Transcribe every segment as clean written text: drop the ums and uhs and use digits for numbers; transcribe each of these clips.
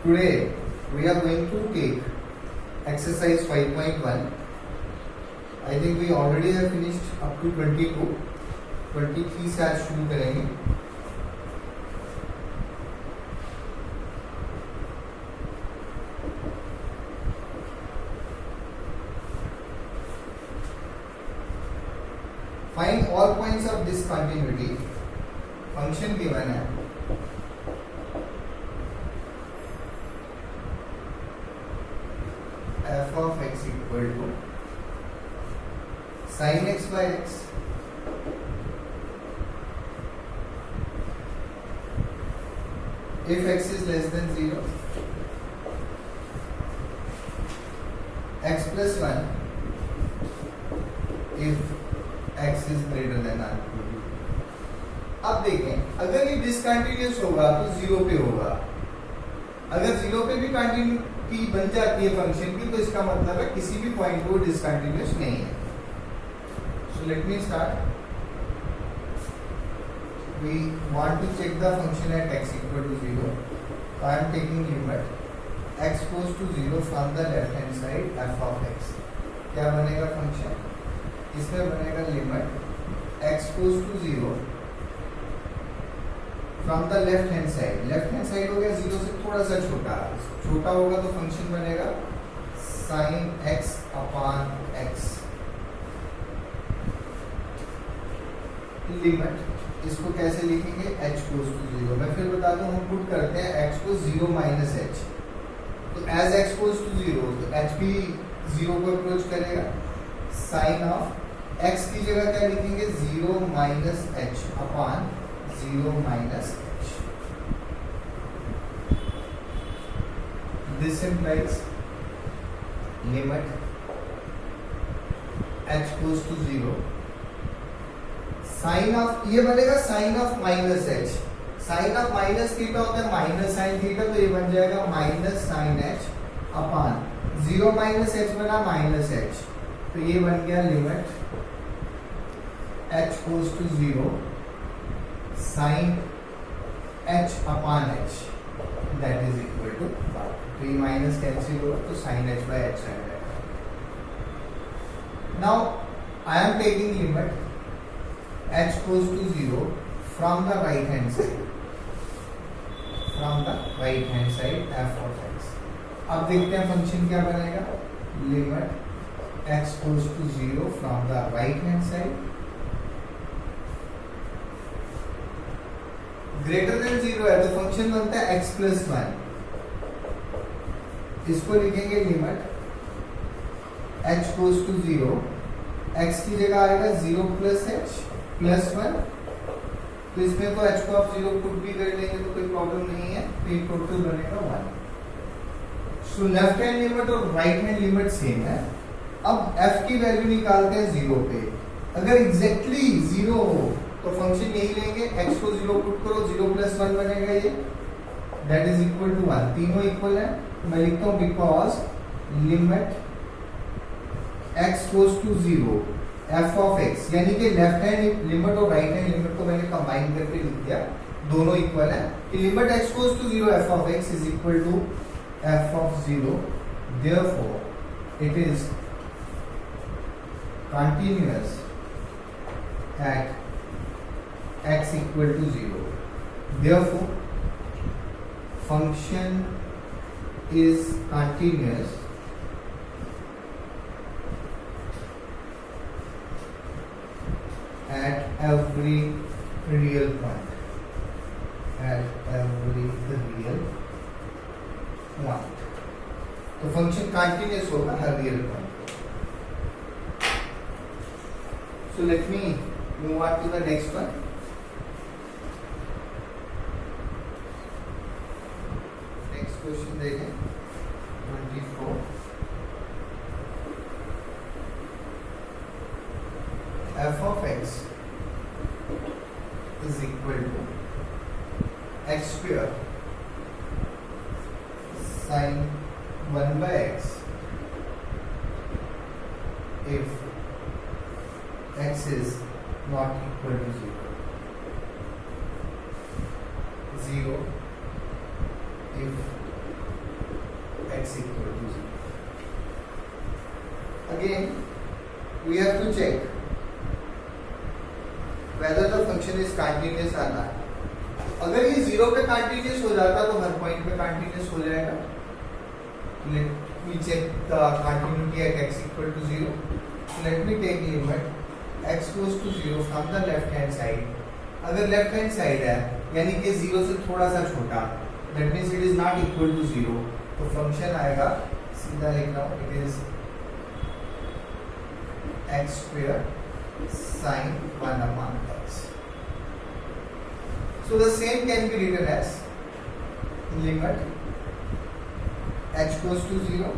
Today we are going to take exercise 5.1. I think we already have finished up to 22. 23 से आज शुरू करेंगे. Find all points of discontinuity. Function given है. F of x equal to sin x by x if x is less than 0, x plus 1 if x is greater than or equal to. अब देखें, अगर ये discontinuous होगा तो 0 पे होगा. अगर 0 पे भी कंटिन्यूटी बन जाती है फंक्शन की, तो इसका मतलब है किसी भी पॉइंट पे डिसकंटिन्यूअस नहीं है. सो let me start. We want to check the function at x equal to 0. So I am taking limit x goes to 0 from the left hand side f of x. क्या बनेगा function? इसमें बनेगा limit x goes to 0 from the left hand side. Left hand side हो गया 0 से थोड़ा सा छोटा. छोटा होगा तो फंक्शन बनेगा sin x upon x. Limit इसको कैसे लिखेंगे? h goes to 0. मैं फिर बताता हूँ, हम पुट करते हैं x को 0 माइनस h. तो as x goes to 0 तो h भी 0 को अप्रोच करेगा. साइन ऑफ x की जगह क्या लिखेंगे? 0 minus h upon 0 minus h. This implies limit h goes to 0. Sine of ये बनेगा sine of minus h. Sine of minus theta होता है माइनस साइन थीटा, तो ये बन जाएगा minus sine h upon 0 minus h बना माइनस एच. तो ये बन गया limit h goes to 0 sine h upon h that is equal to 1. तो ये माइनस कैंसिल होगा तो साइन एच बाय एच आ जाएगा. Now I am taking limit h goes to 0 from the right hand side. From the right hand side f of x. अब देखते हैं function क्या बनेगा. Limit x goes to 0 from the right hand side greater than 0 है तो function बनता है x plus 1. इसको लिखेंगे limit h goes to 0. x की जगह आएगा 0 plus h प्लस 1. तो इसमें तो h को आप 0 पुट भी कर लेंगे तो कोई प्रॉब्लम नहीं है. तो ये टोटल बनेगा 1. सो लेफ्ट हैंड लिमिट और राइट हैंड लिमिट सेम है. अब f की वैल्यू निकालते हैं 0 पे. अगर एग्जैक्टली 0 हो तो फंक्शन यही लेंगे, x को 0 पुट करो, 0 प्लस 1 बनेगा ये, दैट इज इक्वल टू 1. तीनों इक्वल है. मैं लिखता हूँ because limit x goes to 0 f of x, यानी कि लेफ्ट हैंड लिमिट और राइट हैंड लिमिट को मैंने कंबाइन करके लिख दिया, दोनों इक्वल है. कि limit x goes to 0 f of x is equal to f of 0. Therefore it is continuous at x equal to 0. Therefore function is continuous at every real point. At every real point. तो function continuous होगा हर real point. So let me move on to the next one. Next question देखें 24. f of x is equal to x square sin 1 by x if x is not equal to 0. 0 if x equal to 0. Again, we have to check whether the function is continuous or not. अगर ये 0 पे continuous हो जाता तो हर point पे continuous हो जाएगा. Let me check the continuity at x equal to 0. Let me take limit x goes to 0 from the left hand side. अगर लेफ्ट हैंड साइड है यानी कि 0 से थोड़ा सा छोटा, that means it is not equal to 0, तो function आएगा, सीधा लिख रहा हूँ, it is x square sin 1 upon x. So the same can be written as limit h goes to 0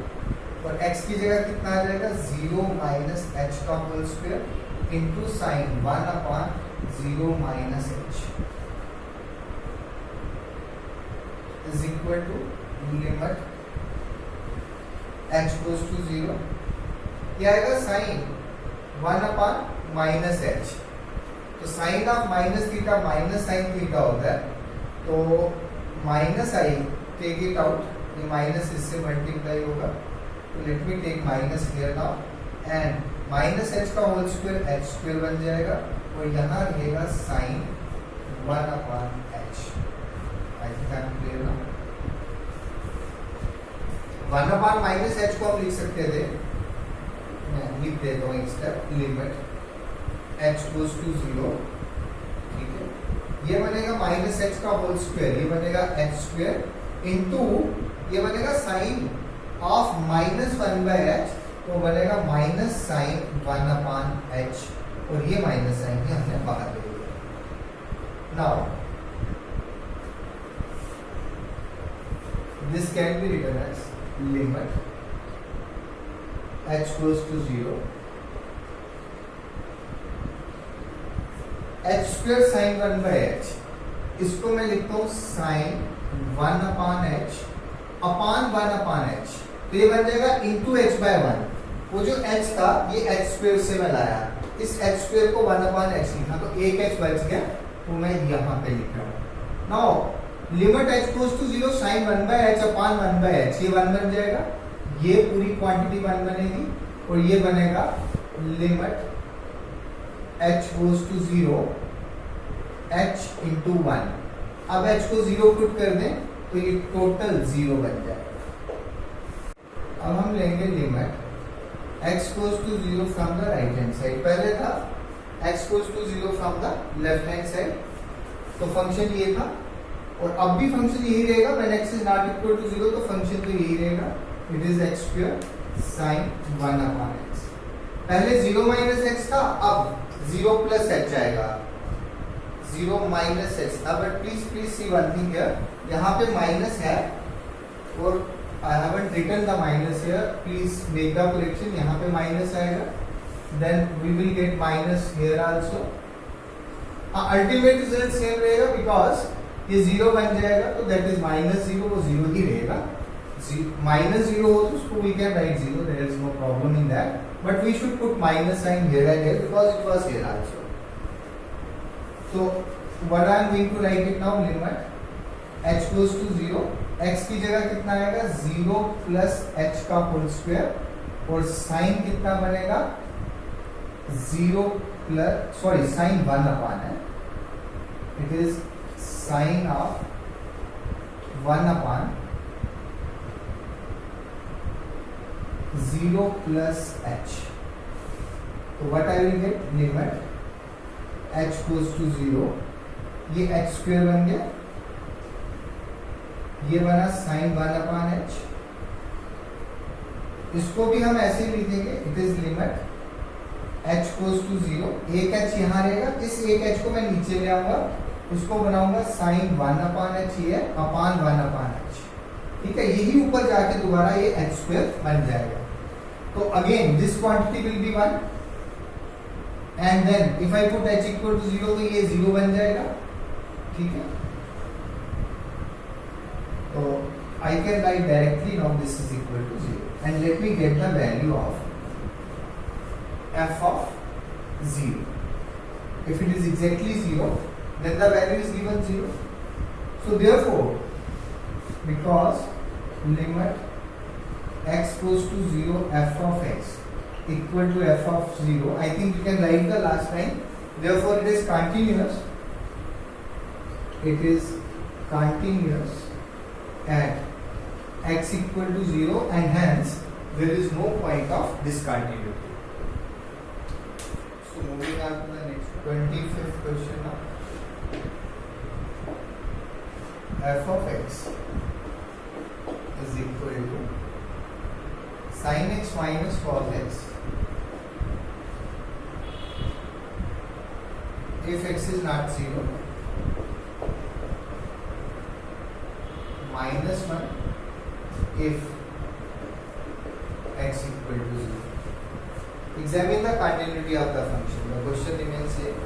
और x की जगह कितना आ जाएगा 0 माइनस h का whole square into sine 1 upon 0 minus h is equal to limit h goes to 0. ये आएगा sine 1 upon minus h. तो sine of minus theta minus sine theta होता है, तो minus I take it out, ये minus इससे multiply होगा, तो let me take minus here now and minus h का होल स्क्वायर एच स्क्वायर बन जाएगा और यहाँ रहेगा sine 1 upon h. I think I am clear now. 1 upon minus h को हम लिख सकते थे, मैं लिख देता हूँ एक step, limit h goes to 0, ठीक है, ये बनेगा माइनस एच का होल स्क्वायर, ये बनेगा एच स्क्वायर इंटू ये बनेगा sine of minus 1 by h, तो बनेगा माइनस साइन 1 अपॉन एच और ये माइनस साइन ही हमने बाहर ले लिया. Now this can be written as limit h goes to 0 h square sine 1 by h, इसको मैं लिखता हूँ sine 1 upon h upon 1 upon h, तो ये बन जाएगा इंटू h बाय 1. वो जो h था ये h स्क्वायर से मैं लाया, इस h स्क्वायर को 1 अपॉन h लिखा, तो एक h बच गया, तो मैं यहाँ पे लिख रहा हूँ. Now limit h goes to 0 sine 1 by h upon 1 by h, ये 1 बन जाएगा, ये पूरी क्वांटिटी 1 बनेगी और ये बनेगा limit h goes to 0 h into 1. अब h को 0 पुट कर दें तो ये टोटल 0 बन जाएगा. अब हम लेंगे limit x goes to 0 from the right hand side. पहले था x goes to 0 from the left hand side, तो फंक्शन ये था और अब भी फंक्शन यही रहेगा. When x is not equal to 0 तो फंक्शन तो यही रहेगा, it is x square sin 1 upon x. पहले 0 माइनस x था, अब 0 प्लस h आएगा, 0 माइनस h था, but please see one thing here, यहाँ पे माइनस है और I haven't written the minus here, please make the correction. यहाँ पे माइनस आएगा, then we will get minus here also. Ultimate result same रहेगा बिकॉज ये 0 बन जाएगा, तो दैट इज माइनस 0, वो 0 ही रहेगा. माइनस 0 हो तो उसको we can write 0, there is no problem in that, but we should put minus sign here and here because it was here also. So what I am going to write it now, limit h goes to 0, x की जगह कितना आएगा 0 plus h का whole square और sign कितना बनेगा 0 plus sign 1 upon है, it is sine of 1 upon 0 plus h. तो what I will get, limit h goes to 0, ये h स्क्वायर बन गया, ये बना साइन 1 अपॉन h. इसको भी हम ऐसे ही लिखेंगे, it is limit h goes to 0, एक h यहाँ रहेगा, इस एक h को मैं नीचे ले आऊंगा, उसको बनाऊंगा साइन 1 अपॉन h, ये अपॉन 1 अपॉन h, ठीक है. यही ऊपर जाके दोबारा ये h स्क्वायर बन जाएगा. तो again this quantity will be 1 and then if I put h equal to 0 तो ये 0 बन जाएगा, ठीक है. तो I can write directly now this is equal to 0 and let me get the value of f of 0. If it is exactly 0 then the value is given 0. So therefore because limit x goes to 0 f of x equal to f of 0. I think you can write the last line. Therefore, it is continuous. It is continuous at x equal to 0 and hence there is no point of discontinuity. So moving on to the next 25th question now. F of x is equal to sin x minus cos x if x is not 0, minus 1 if x equal to 0. Examine the continuity of the function. The question remains same.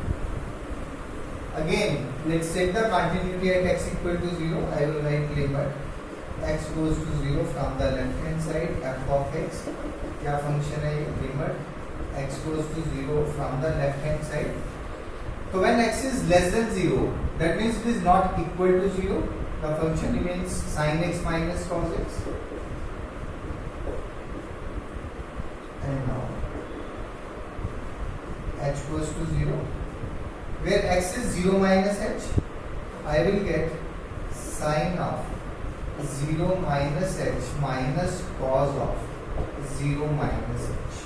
Again, let's check the continuity at x equal to 0. I will write limit x goes to 0 from the left hand side f of x. क्या function है ये? Limit x goes to 0 from the left hand side. So when x is less than 0, that means it is not equal to 0. The function remains sin x minus cos x. And now h goes to 0. Where x is 0 minus h, I will get sin of 0 minus h minus cos of 0 minus h.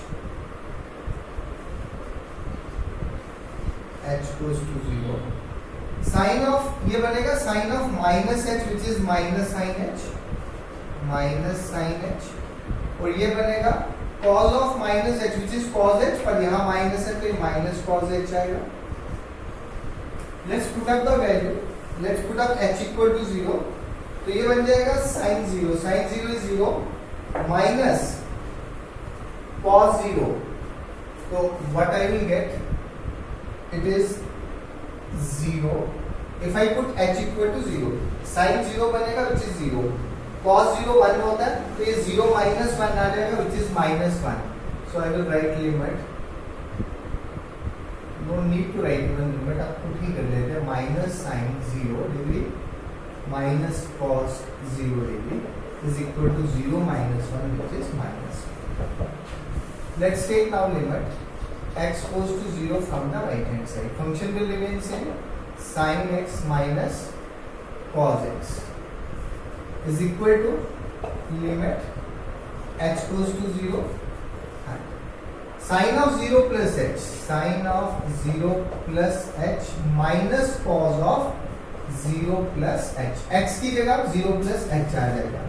h goes to 0. Sin of ये बनेगा sin of minus h which is minus sin h, और ये बनेगा cos of minus h which is cos h, पर यहाँ minus है तो ये minus cos h आएगा. Let's put up the value. Let's put up h equal to 0. तो ये बन जाएगा sin 0. Sin 0 is 0 minus cos 0. So what I will get? It is 0. If I put h equal to 0, sin 0 बनेगा which is 0. Cos 0 1 होता है तो ये 0 minus 1 आ जाएगा which is minus 1. So I will write limit. No need to write even limit. आप खुद ही कर लेते हैं. Minus sin 0 degree minus cos 0 degree is equal to 0 minus 1 which is minus 1. Let's take now limit x goes to 0 from the right hand side. Function will remain same. Sin x minus cos x is equal to limit h goes to 0. Sin of 0 plus h. Sin of 0 plus h minus cos of 0 plus h. x की जगह 0 plus h आ जाएगा.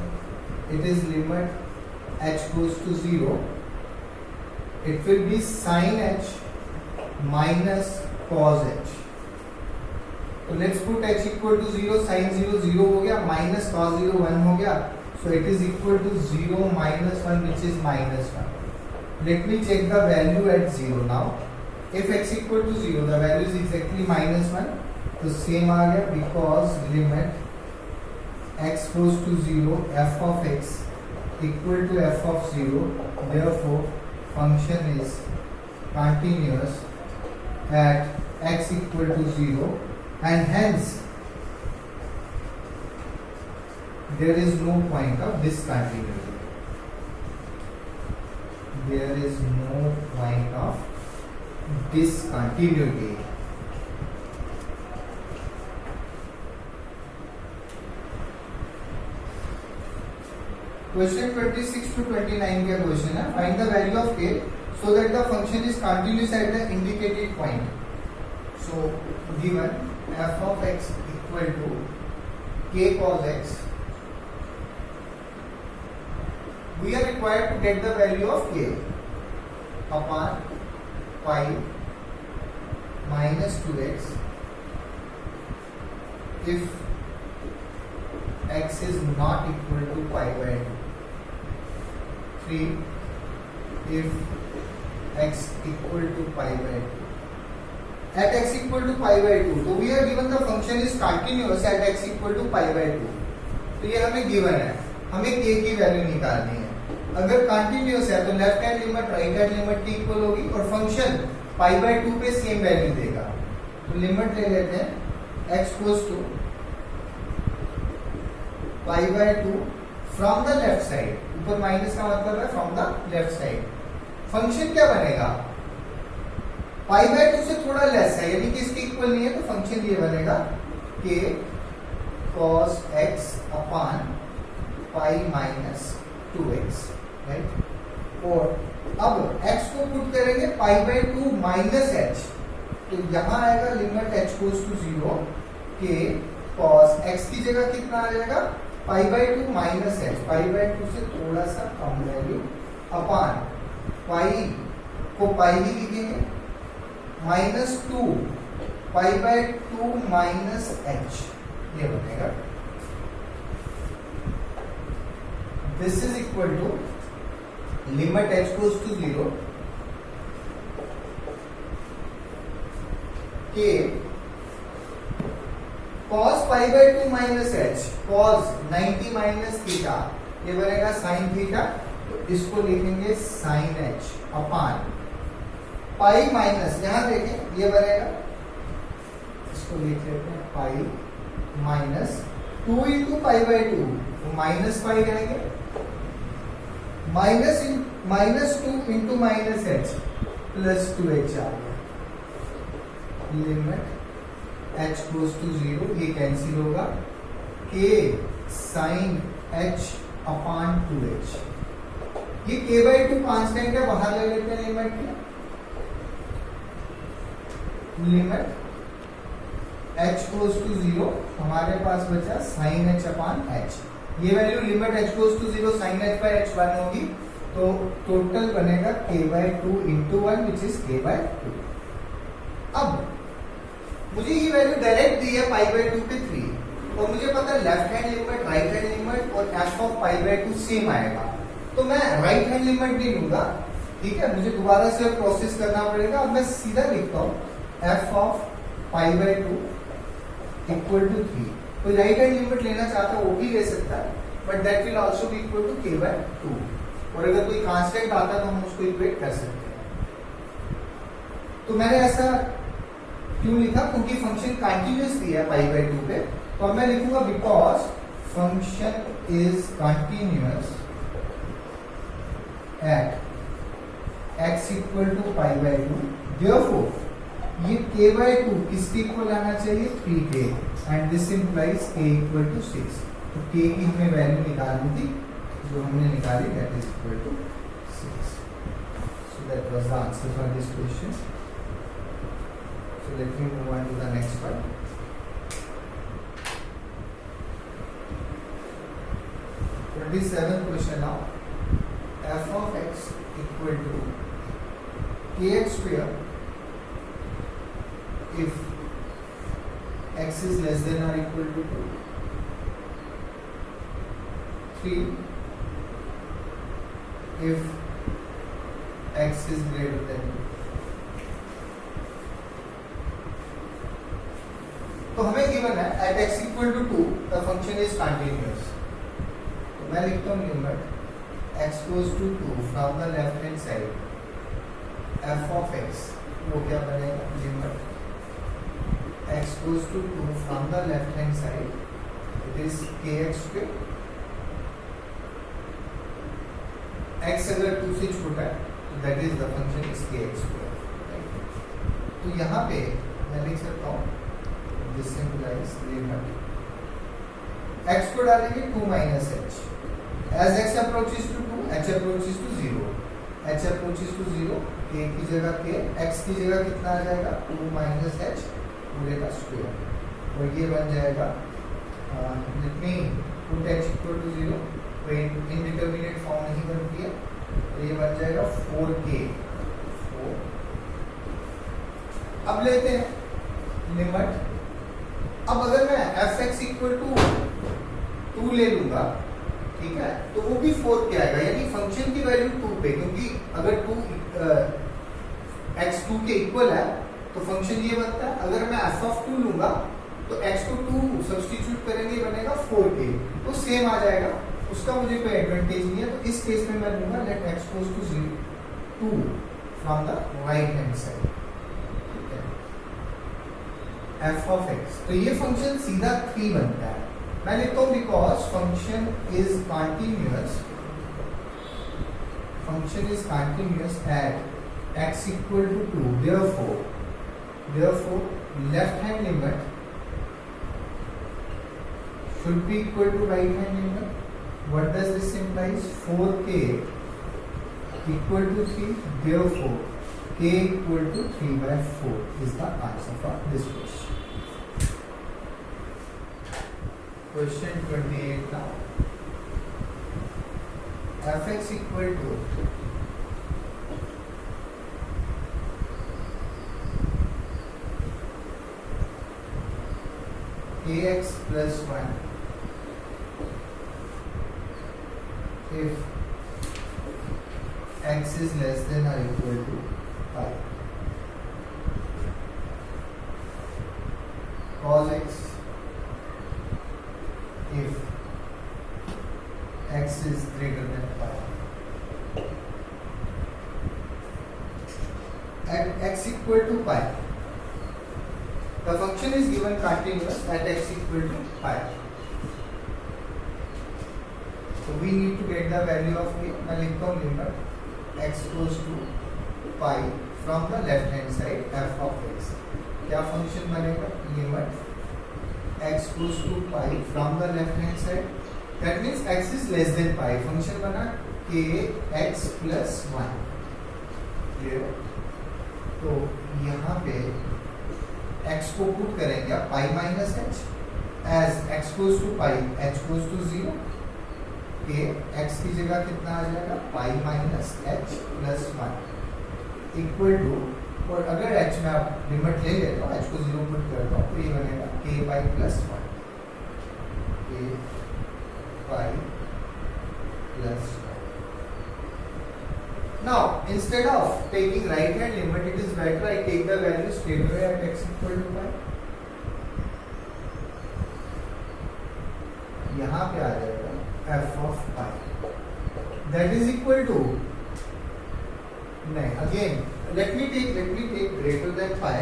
It is limit h goes to 0. It will be sin h minus cos h. So let's put h equal to 0. Sin 0 0 हो गया, minus cos 0 1 हो गया. So it is equal to 0 minus 1 which is minus 1. Let me check the value at 0 now. If x equal to 0, the value is exactly minus 1. तो same आ गया because limit x goes to 0 f of x equal to f of 0. Therefore function is continuous at x equal to 0 and hence there is no point of discontinuity. There is no point of discontinuity. Question 26 to 29 का question है. Find the value of k so that the function is continuous at the indicated point. So given f of x equal to k cos x, we are required to get the value of k upon pi minus 2x if x is not equal to pi by 2. 3 if x equal to pi by 2. At x equal to pi by 2, so we are given the function is continuous at x equal to pi by 2. तो ये हमें given है, हमें k की value निकालनी है. अगर continuous है तो left hand limit right hand limit की इक्वल होगी और फंक्शन पाई बाय 2 पे सेम वैल्यू देगा. तो लिमिट ले लेते हैं x goes to pi by 2 from the left side, ऊपर माइनस का मतलब है from the left side. Function क्या बनेगा, पाई बाय 2 से थोड़ा लेस है यानी कि इसके इक्वल नहीं है, तो फंक्शन ये बनेगा k cos x upon pi minus 2x, right. और अब x को पुट करेंगे पाई बाय 2 माइनस h, तो यहां आएगा limit h goes to 0 k cos x की जगह कितना आ जाएगा pi by 2 minus h, pi by 2 से थोड़ा सा कम वैल्यू अपॉन पाई को पाई ही लिखेंगे minus 2 pi by 2 minus h, ये बनेगा। This is equal to limit h goes to 0 k cos pi by 2 minus h, cos 90 minus theta, ये बनेगा साइन थीटा, तो इसको लिखेंगे sine h upon pi minus, यहां देखें ये बनेगा, इसको लिख लेते हैं pi minus 2 into pi by 2, तो माइनस पाई रहेंगे, minus 2 into minus h plus 2h आ गया। लिमिट h गोज टू 0, ये कैंसिल होगा, k sign h upon 2h, ये k बाय 2 कांस्टेंट है, बाहर ले लेते हैं लिमिट के, लिमिट h गोज टू 0, हमारे पास बचा साइन h अपॉन h, ये value limit h goes to 0 sine h by h 1 होगी, तो टोटल बनेगा k by 2 into 1 which is k by 2। अब मुझे ये वैल्यू डायरेक्ट दी है पाई बाय 2 पे 3, और मुझे पता है left hand limit right hand limit और f of pi by 2 same आएगा, तो मैं राइट हैंड लिमिट नहीं लूंगा, ठीक है, मुझे दोबारा से प्रोसेस करना पड़ेगा। अब मैं सीधा लिखता हूँ f of pi by 2 equal to 3, कोई राइट हैंड लिमिट लेना चाहता है वो भी ले सकता है, but that will also be equal to k by 2, और अगर कोई कांस्टेंट आता है तो हम उसको इक्वेट कर सकते हैं। तो मैंने ऐसा क्यों लिखा, क्योंकि फंक्शन कंटिन्यूअस दिया है पाई बाय 2 पे, तो अब मैं लिखूंगा because function is continuous at x equal to pi by 2, therefore ये k बाय 2 किसके इक्वल आना चाहिए 3k, and this implies k equal to 6, तो k की हमें वैल्यू निकालनी थी, जो हमने निकाली that is equal to 6। So that was the answer for this question. So let me move on to the next part. Seventh question now. F of x equal to kx square if x is less than or equal to 2. 3 if x is greater than 2. तो हमें given है at x equal to 2 the function is continuous, तो मैं लिखता हूँ limit x goes to 2 from the left hand side f of x, वो क्या बनेगा limit x goes to 2 from the left hand side, it is kx square, x अगर 2 से छोटा है तो that is the function is kx square. तो यहाँ पे मैं लिख सकता हूँ this implies limit x को डालेंगे 2 minus h, as x approaches to 2 h approaches to 0, h approaches to 0, k की जगह k, x की जगह कितना आ जाएगा 2 minus h पूरे का स्क्वायर, और ये बन जाएगा let me put h equal to 0, कोई इंडिटरमिनेट फॉर्म नहीं बनती है, तो ये बन जाएगा 4k 4। अब लेते हैं लिमिट, अब अगर मैं fx इक्वल टू 2 ले लूंगा, ठीक है, तो वो भी 4 के आएगा, यानी फंक्शन की वैल्यू 2 पे, क्योंकि अगर 2 x 2 के इक्वल है तो फंक्शन ये बनता है, अगर मैं f ऑफ 2 लूंगा तो x को 2 सब्स्टिट्यूट करेंगे बनेगा 4k, तो सेम आ जाएगा, उसका मुझे कोई एडवांटेज नहीं है, तो इस केस में मैं लूंगा let x goes to 2 from the right hand side, f of x, तो ये फंक्शन सीधा 3 बनता है, मैं लिखता हूँ because function is continuous at x equal to 2, therefore left hand limit should be equal to right hand limit. What does this implies? 4k equal to 3, therefore k equal to 3/4 is the answer for this question. Question 28 now. Fx equal to ax plus 1 if x is less than or equal to 5. Cos x if x is greater than 5. At x equal to pi, the function is given continuous at x equal to pi. So we need to get the value of k. मैं लिखता हूँ limit x goes to pi from the left hand side f of x. क्या function बनेगा? limit x goes to pi from the left hand side. That means x is less than pi. Function बना k x plus 1. clear? तो यहाँ पे x को put करेंगे pi minus h as x goes to pi h goes to 0 के x की जगह कितना आ जाएगा pi minus h plus 1 equal to, और अगर h में आप लिमिट ले लेते हो h को 0 पुट करता हूँ तो ये बनेगा k pi plus 1 k pi plus 1. Now, instead of taking right hand limit, it is better I take the value straight away at x equal to pi. यहाँ पे आ जाएगा f of pi. That is equal to, नहीं, again, let me take greater than pi.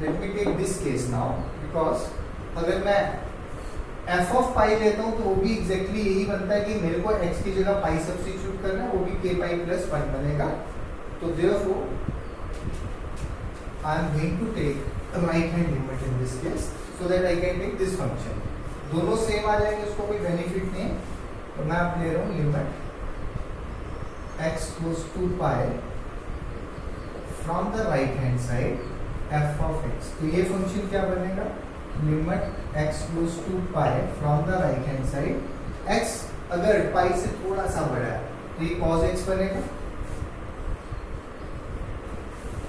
Let me take this case now, because अगर मैं f of pi लेता हूँ तो वो भी exactly यही बनता है कि मेरे को x की जगह pi सब्स्टिट्यूट करना है, वो भी k pi plus 1 बनेगा. तो therefore I am going to take the right hand limit in this case so that I can take this function. दोनों सेम आ जाएंगे, उसको कोई बेनिफिट नहीं है. तो मैं आप ले रहा हूँ limit x goes to pi from the right hand side f of x. तो ये फंक्शन क्या बनेगा? Limit x goes to pi from the right hand side. x अगर pi से थोड़ा सा बड़ा है तो ये cos x बनेगा.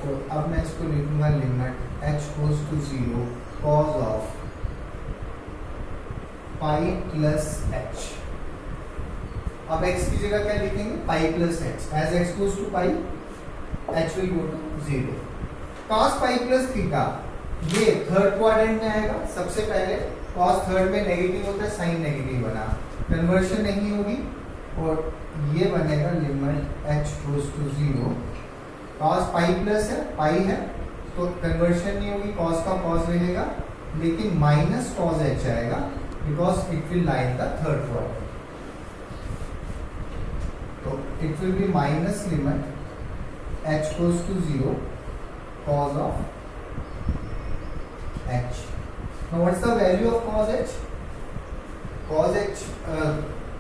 तो अब मैं इसको लिखूंगा limit h goes to 0 cos of pi plus h. अब x की जगह क्या लिखेंगे? pi plus h. As x goes to pi, h will go to 0. cos pi plus theta ये थर्ड क्वाड्रेंट में आएगा. सबसे पहले cos थर्ड में नेगेटिव होता है, साइन नेगेटिव बना, कन्वर्शन नहीं होगी और ये बनेगा limit h goes to 0. cos pi plus है, पाई है तो कन्वर्शन नहीं होगी, cos का cos रहेगा लेकिन माइनस cos h आएगा because it will lie in the third quadrant. तो it will be minus limit h goes to 0 cos of h. Now what's the value of cos h? Cos h,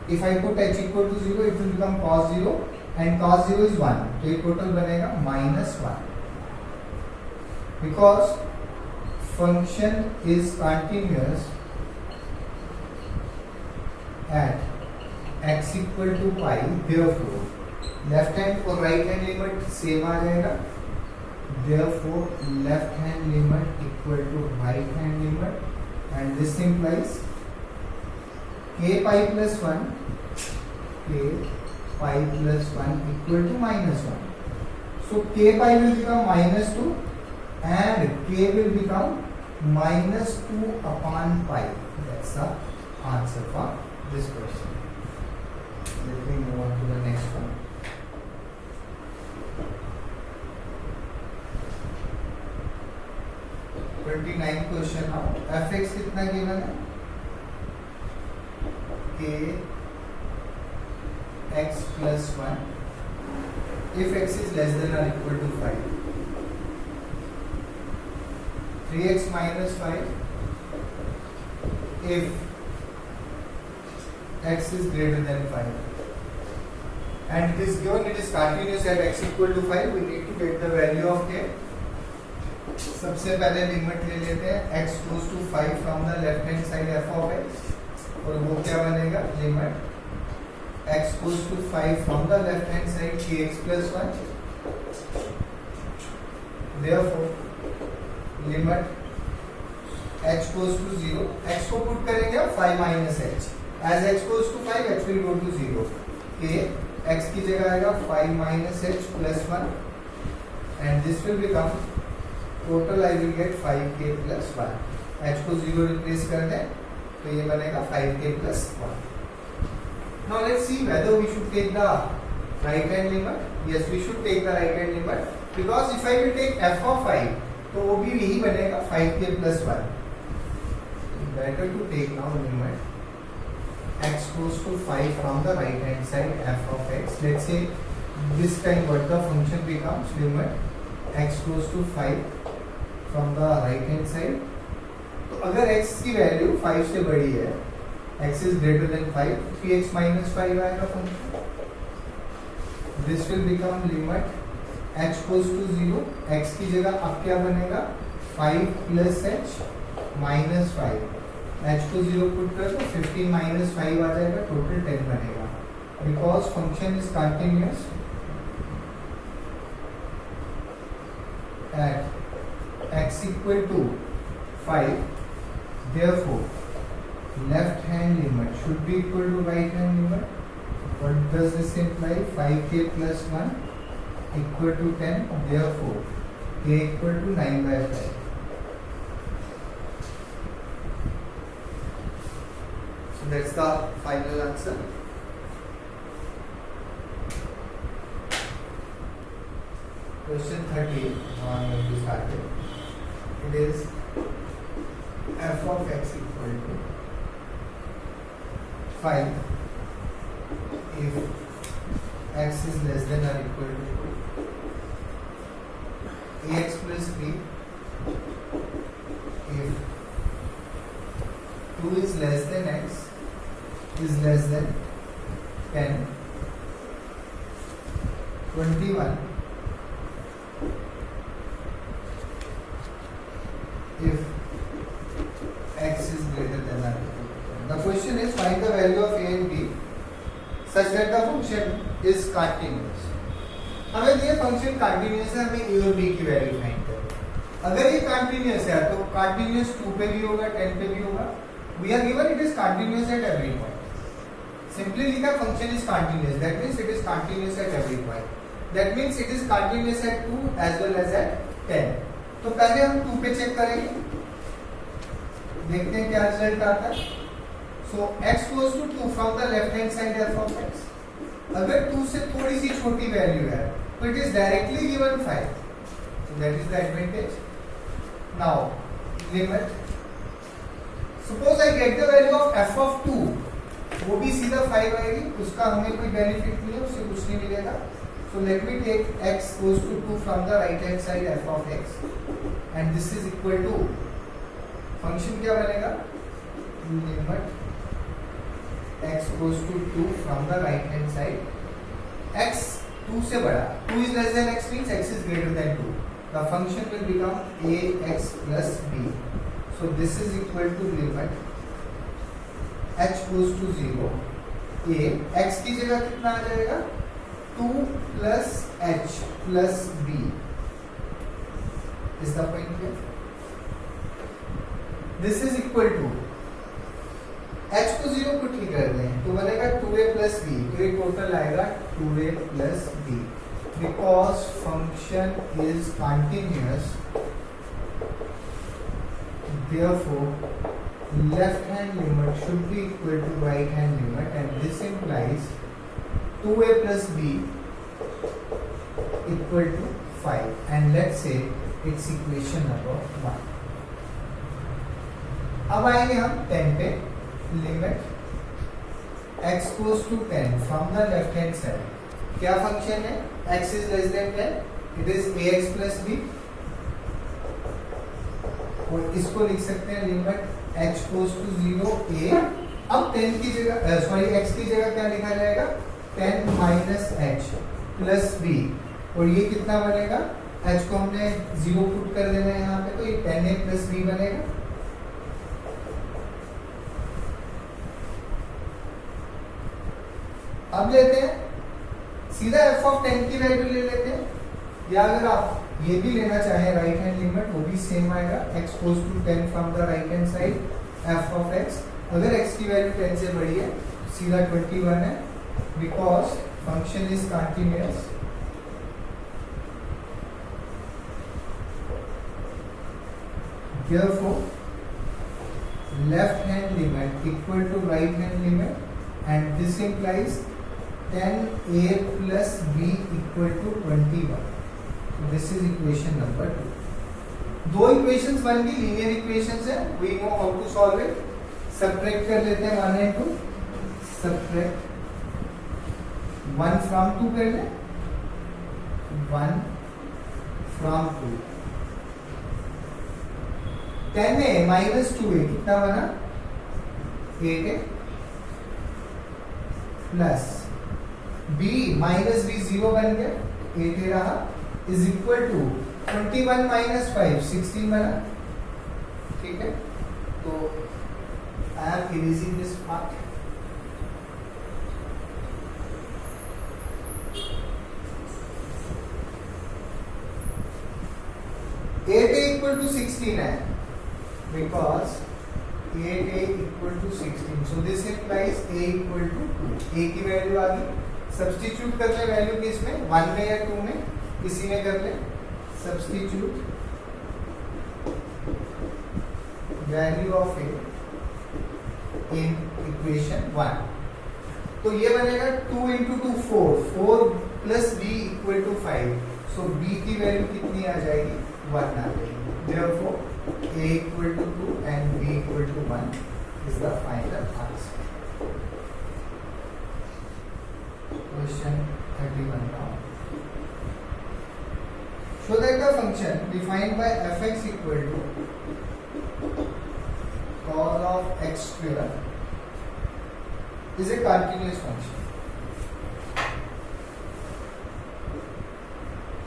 if I put h equal to 0, it will become cos 0 and cos 0 is 1. तो ये total बनेगा minus 1. Because function is continuous at x equal to pi, therefore left hand और right hand limit same आ जाएगा. Therefore left hand limit equal to right hand limit, and this implies k pi plus 1 equal to minus 1. So k pi will become minus 2 and k will become minus 2 upon pi. That's the answer for this question. Let me move on to the next one. Question now. fx कितना given है? k x plus 1 if x is less than or equal to 5. 3x minus 5 if x is greater than 5. And it is given it is continuous at x equal to 5. We need to get the value of k. सबसे पहले limit ले लेते हैं x goes to 5 from the left hand side f of x, और वो क्या बनेगा, limit x goes to 5 from the left hand side kx plus 1. Therefore limit h goes to 0, x को पुट करेंगे 5 minus h, as x goes to 5 h will go to 0, k x की जगह आएगा 5 minus h plus 1 and this will become total I will get 5k plus 1. h को 0 replace कर दें तो ये बनेगा 5k plus 1. Now let's see whether we should take the right hand limit. Yes, we should take the right hand limit because if I will take f of 5 तो वो भी यही बनेगा 5k plus 1. Better to take now limit x goes to 5 from the right hand side f of x. Let's say this time what the function becomes, limit x goes to 5 from the right hand side. तो अगर x की value 5 से बड़ी है, x is greater than 5, 3x minus 5 आएगा function. This will become limit h goes to 0. x की जगह अब क्या बनेगा, 5 plus h minus 5. h को 0 पुट कर तो 15 minus 5 आ जाएगा, टोटल 10 बनेगा. Because function is continuous at x equal to 5, therefore left hand limit should be equal to right hand limit. What does this imply? 5k plus 1 equal to 10, therefore k equal to 9 by 5. So that's the final answer. Question 30 on we started. It is f of x equal to 5 if x is less than or equal to ax plus b if 2 is less than x is less than 10, 21 if x is greater than or equal to 10. The question is find the value of a and b such that the function is continuous. हमें ये function continuous है, हमें a और b की value find करनी है. अगर ये कंटिन्यूअस है तो कंटिन्यूअस 2 पे भी होगा, 10 पे भी होगा. We are given it is continuous at every point. Simply लिखा function is continuous. That means it is continuous at every point. That means it is continuous at 2 as well as at 10. तो पहले हम 2 पे check करेंगे, देखते हैं क्या result आता है. So x goes to 2 from the left hand side f of x. अगर 2 से थोड़ी सी छोटी वैल्यू है तो it is directly given 5. So that is the advantage. Now limit. Suppose I get the value of f of 2, वो भी सीधा 5 आएगी, उसका हमें कोई बेनिफिट नहीं है, उससे कुछ नहीं मिलेगा. So let me take x goes to 2 from the right hand side f of x and this is equal to function क्या बनेगा, limit x goes to 2 from the right hand side x 2 से बड़ा, 2 is less than x means x is greater than 2. The function will become ax plus b. So this is equal to limit h goes to 0 a x की जगह कितना आ जाएगा, 2 plus h plus b. Is the point here? This is equal to h को 0 put ही कर दें तो बनेगा 2a plus b. तो ये टोटल आएगा 2a plus b. Because function is continuous, therefore left hand limit should be equal to right hand limit and this implies 2a plus b equal to 5 and let's say it's equation number 1. अब आएंगे हम 10 पे. Limit x goes to 10 from the left hand side. क्या function है? x is less than 10, it is ax plus b, और इसको लिख सकते हैं limit h goes to 0 a. अब 10 की जगह x की जगह क्या लिखा जाएगा? 10 minus h plus b, और ये कितना बनेगा? h को हमने 0 पुट कर देना है यहाँ पे, तो ये 10a plus b बनेगा. अब लेते हैं सीधा f of 10 की वैल्यू ले लेते हैं, या अगर आप ये भी लेना चाहें राइट हैंड लिमिट, वो भी सेम आएगा. x goes to 10 from the right hand side f of x. अगर x की वैल्यू 10 से बड़ी है सीधा 21 है, because function is continuous. Therefore, left hand limit equal to right hand limit, and this implies 10a plus b equal to 21. So this is equation number 2. दो equations बन गई, लीनियर इक्वेशंस है. We know how to solve it. Subtract कर लेते हैं 1 and 2. Subtract 1 from 2 कर ले, 1 from 2. 10a minus 2a कितना बना? 8a plus b minus b 0 बन गया, 8a रहा, इज इक्वल टू 21 माइनस 5 16 बना. ठीक है, तो I am erasing this part. At a equal to 16 है, because 8a equal to 16. So this implies a equal to 2. a की वैल्यू आ गई. सब्स्टिट्यूट कर ले वैल्यू किस में? 1 में या 2 में? किसी में कर ले. Substitute value of a in equation 1. तो ये बनेगा 2 into 2 4. 4 plus b equal to 5. So b की वैल्यू कितनी आ जाएगी? 1 आ जाएगी. Therefore a equal to 2 and b equal to 1 is the final answer. Question 31 now. Show that the function defined by fx equal to cos of x square is a continuous function.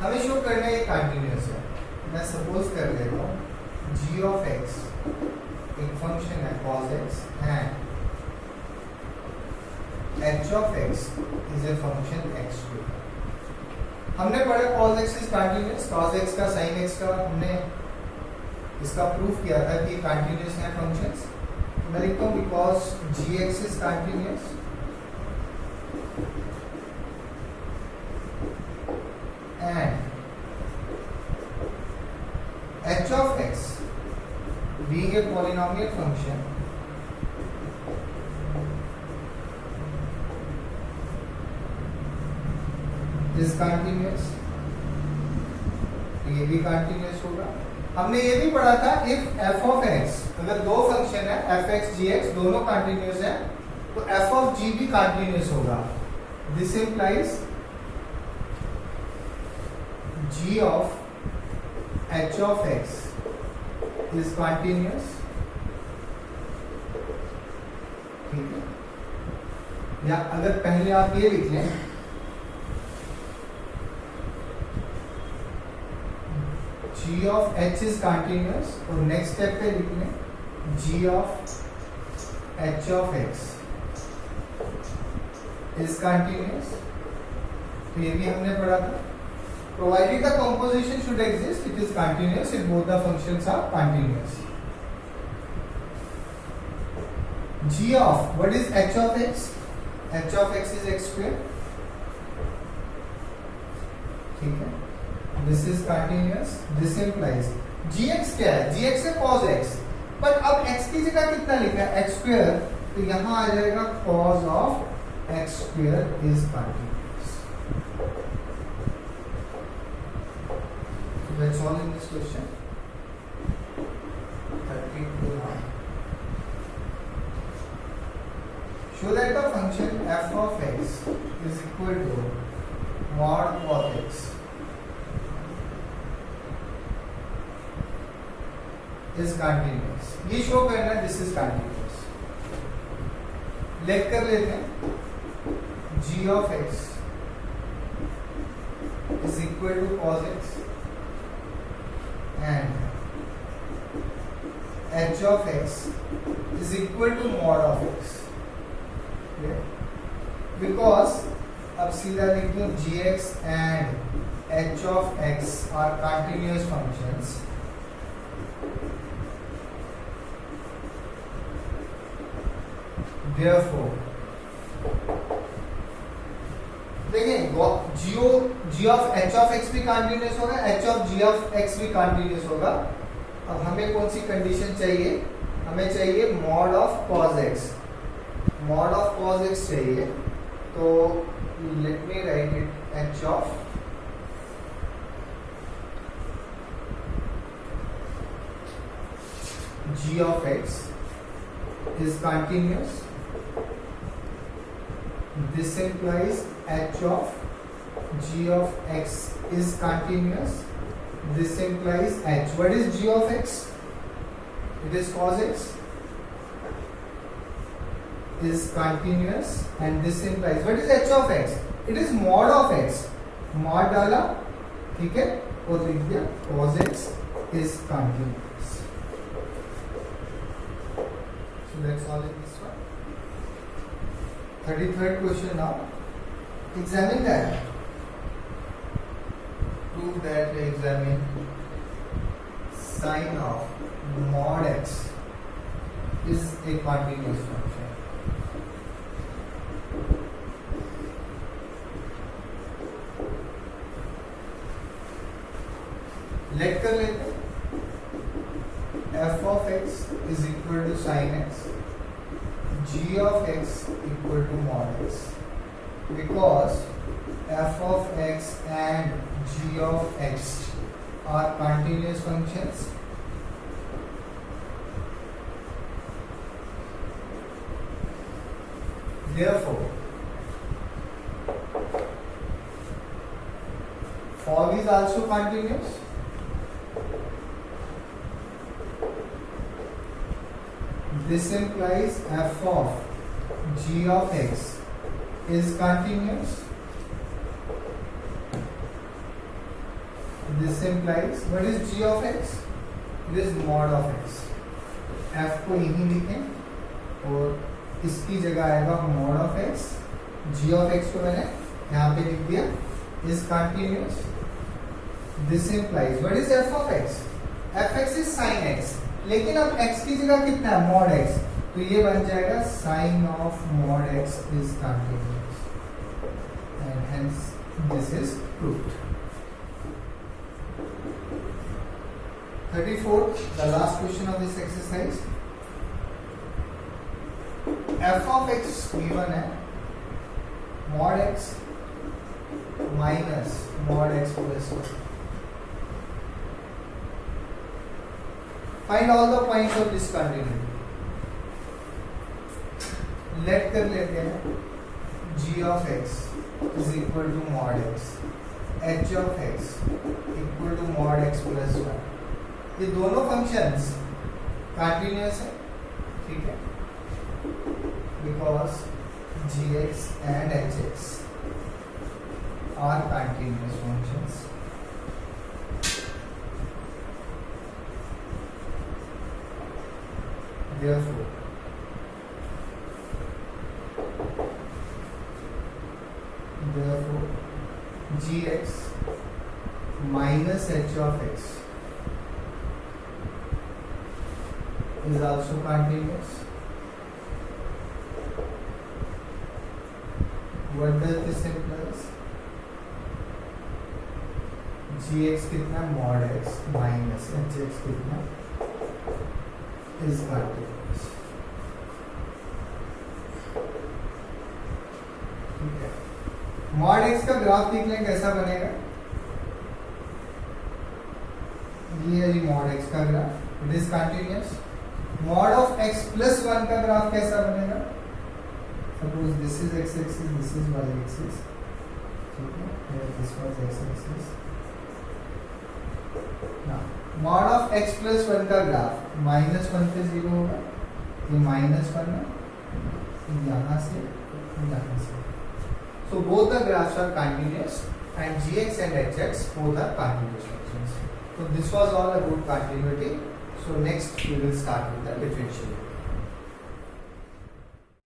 हमें show करना है ये continuous है. मैं suppose कर लेता हूँ g of x एक फंक्शन है cos x and h of x is a function x square. हमने पढ़ा cos x is continuous. cos x का sin x का हमने इसका प्रूफ किया था कि कंटिन्यूअस है फंक्शंस. मैं लिखता हूँ because gx is continuous and h of x being a polynomial function is continuous. ये भी continuous होगा. हमने ये भी पढ़ा था if f of x, अगर दो फंक्शन है fx gx दोनों continuous है तो f of g भी continuous होगा. This implies g of h of x is continuous. ठीक है, या अगर पहले आप ये लिख लें g of h is continuous और नेक्स्ट स्टेप पे लिख लें g of h of x is continuous. तो ये भी हमने पढ़ा था. Provided the composition should exist, it is continuous if both the functions are continuous. G of, what is h of x? h of x is x square. ठीक है, this is continuous. This implies gx क्या है? gx है cos x, पर अब x की जगह कितना लिखा है? x square, तो यहाँ आ जाएगा cos of x square is continuous. That's all in this question. 32 now. Show that the function is equal to mod cos x is continuous. ये शो करना दिस इज कंटिन्यूस. लेट कर लेते हैं g of x is equal to cos x and h of x is equal to mod of x. Because अब सीधा लिख दूं gx and h of x are continuous functions. Therefore, देखिए g of h of x भी continuous होगा, h of g of x भी continuous होगा. अब हमें कौन सी कंडीशन चाहिए? हमें चाहिए mod of cos x. mod of cos x चाहिए, तो let me write it h of g of x is continuous. This implies h of g of x is continuous. This implies h. What is g of x? It is cos x is continuous, and this implies what is h of x? It is mod of x. mod डाला, ठीक है, और लिख दिया cos x is continuous. So that's all in this one. 33rd question now. Examine that. Prove that examine sine of mod x is a continuous function. लेट कर लेते हैं f of x is equal to sin x, g of x equal to mod x, because f of x and g of x are continuous functions. Therefore, fog is also continuous. This implies f of g of x is continuous. This implies what is g of x? It is mod of x. f को यहीं लिखें और इसकी जगह आएगा mod of x. g of x को मैंने यहाँ पे लिख दिया is continuous. This implies what is f of x? f(x) is sin x. लेकिन अब x की जगह कितना है? mod x. तो ये बन जाएगा sin of mod x is continuous, and hence this is proved. 34th, the last question of this exercise. f of x given है mod x minus mod x plus 1. Find all the points of discontinuity. लेट कर लेते हैं g of x is equal to mod x, h of x equal to mod x plus 1. ये दोनों functions continuous है, ठीक है, because gx and hx are continuous functions. Therefore, gx minus h of x is also continuous. What does this implies? gx कितना? mod x minus hx कितना? is continuous. ठीक है, mod x का graph देख लें कैसा बनेगा. ये है जी mod x का graph, it is continuous. mod of x plus 1 का ग्राफ कैसा बनेगा? Suppose this is x-axis, this is y-axis. Okay, here this was x-axis. Now, mod of x plus 1 का ग्राफ माइनस 1 पे 0 होगा, ये माइनस 1 है, यहाँ से यहाँ से. So both the graphs are continuous and gx and hx both are continuous functions. So this was all about continuity. So next we will start with the differential.